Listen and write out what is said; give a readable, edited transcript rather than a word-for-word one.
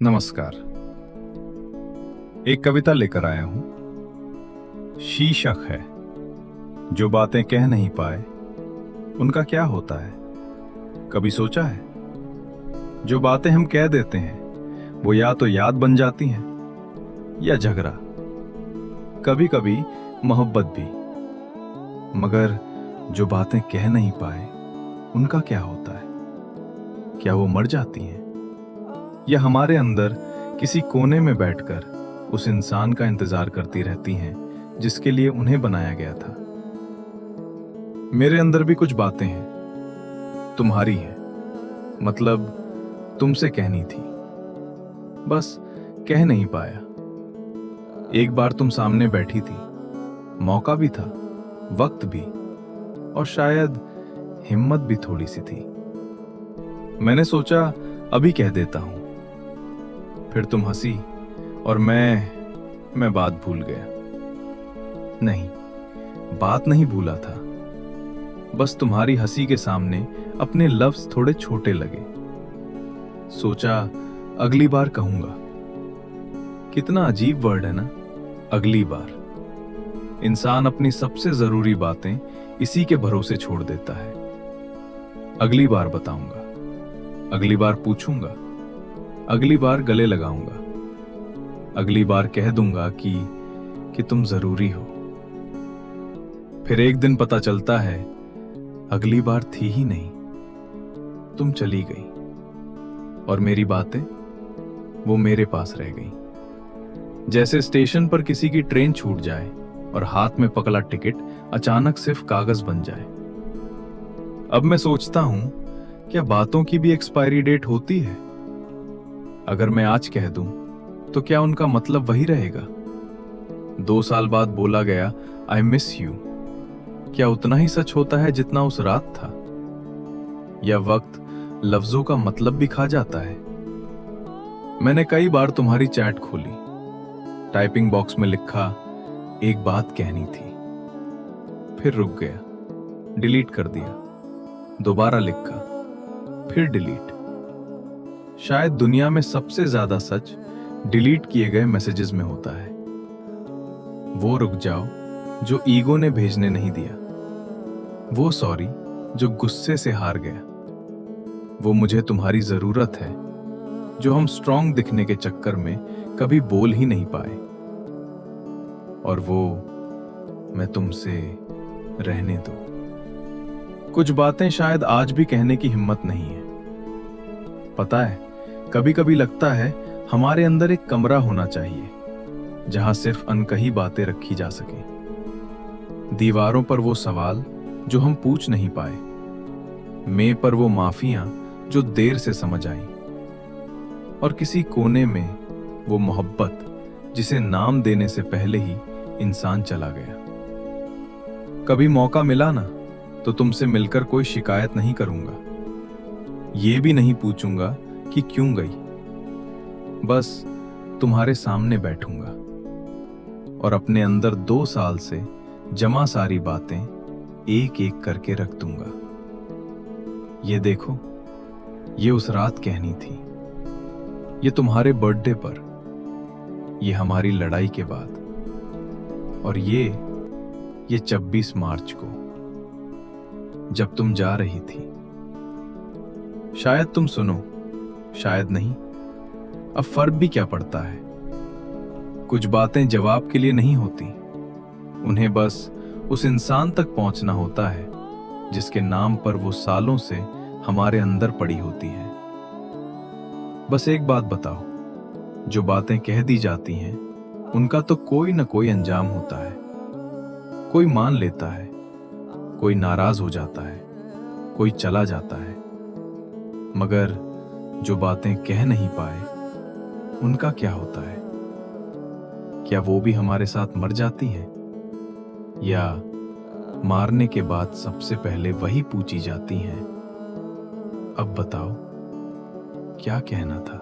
नमस्कार। एक कविता लेकर आया हूं। शीर्षक है जो बातें कह नहीं पाए उनका क्या होता है। कभी सोचा है जो बातें हम कह देते हैं वो या तो याद बन जाती हैं या झगड़ा, कभी कभी मोहब्बत भी। मगर जो बातें कह नहीं पाए उनका क्या होता है। क्या वो मर जाती हैं या हमारे अंदर किसी कोने में बैठकर उस इंसान का इंतजार करती रहती हैं जिसके लिए उन्हें बनाया गया था। मेरे अंदर भी कुछ बातें हैं, तुम्हारी है, मतलब तुमसे कहनी थी, बस कह नहीं पाया। एक बार तुम सामने बैठी थी, मौका भी था, वक्त भी, और शायद हिम्मत भी थोड़ी सी थी। मैंने सोचा अभी कह देता हूं, फिर तुम हंसी और मैं बात भूल गया। नहीं, बात नहीं भूला था, बस तुम्हारी हंसी के सामने अपने लफ्ज थोड़े छोटे लगे। सोचा अगली बार कहूंगा। कितना अजीब वर्ड है ना, अगली बार। इंसान अपनी सबसे जरूरी बातें इसी के भरोसे छोड़ देता है। अगली बार बताऊंगा, अगली बार पूछूंगा, अगली बार गले लगाऊंगा, अगली बार कह दूंगा कि तुम जरूरी हो। फिर एक दिन पता चलता है अगली बार थी ही नहीं, तुम चली गई और मेरी बातें वो मेरे पास रह गई। जैसे स्टेशन पर किसी की ट्रेन छूट जाए और हाथ में पकड़ा टिकट अचानक सिर्फ कागज बन जाए। अब मैं सोचता हूं, क्या बातों की भी एक्सपायरी डेट होती है? अगर मैं आज कह दूं तो क्या उनका मतलब वही रहेगा? 2 साल बाद बोला गया आई मिस यू, क्या उतना ही सच होता है जितना उस रात था? या वक्त लफ्जों का मतलब भी खा जाता है? मैंने कई बार तुम्हारी चैट खोली, टाइपिंग बॉक्स में लिखा एक बात कहनी थी, फिर रुक गया, डिलीट कर दिया, दोबारा लिखा, फिर डिलीट। शायद दुनिया में सबसे ज्यादा सच डिलीट किए गए मैसेजेस में होता है। वो रुक जाओ जो ईगो ने भेजने नहीं दिया, वो सॉरी जो गुस्से से हार गया, वो मुझे तुम्हारी जरूरत है जो हम स्ट्रांग दिखने के चक्कर में कभी बोल ही नहीं पाए, और वो मैं तुमसे रहने दो। कुछ बातें शायद आज भी कहने की हिम्मत नहीं है। पता है, कभी कभी लगता है हमारे अंदर एक कमरा होना चाहिए जहां सिर्फ अनकही बातें रखी जा सके। दीवारों पर वो सवाल जो हम पूछ नहीं पाए, मेज पर वो माफियां जो देर से समझ आई, और किसी कोने में वो मोहब्बत जिसे नाम देने से पहले ही इंसान चला गया। कभी मौका मिला ना तो तुमसे मिलकर कोई शिकायत नहीं करूंगा, ये भी नहीं पूछूंगा कि क्यों गई, बस तुम्हारे सामने बैठूंगा और अपने अंदर 2 साल से जमा सारी बातें एक एक करके रख दूंगा। ये देखो, ये उस रात कहनी थी, ये तुम्हारे बर्थडे पर, ये हमारी लड़ाई के बाद, और ये 26 मार्च को जब तुम जा रही थी। शायद तुम सुनो, शायद नहीं, अब फर्क भी क्या पड़ता है। कुछ बातें जवाब के लिए नहीं होती, उन्हें बस उस इंसान तक पहुंचना होता है जिसके नाम पर वो सालों से हमारे अंदर पड़ी होती है। बस एक बात बताओ, जो बातें कह दी जाती हैं उनका तो कोई ना कोई अंजाम होता है। कोई मान लेता है, कोई नाराज हो जाता है, कोई चला जाता है, मगर जो बातें कह नहीं पाए उनका क्या होता है? क्या वो भी हमारे साथ मर जाती हैं, या मारने के बाद सबसे पहले वही पूछी जाती हैं, अब बताओ क्या कहना था?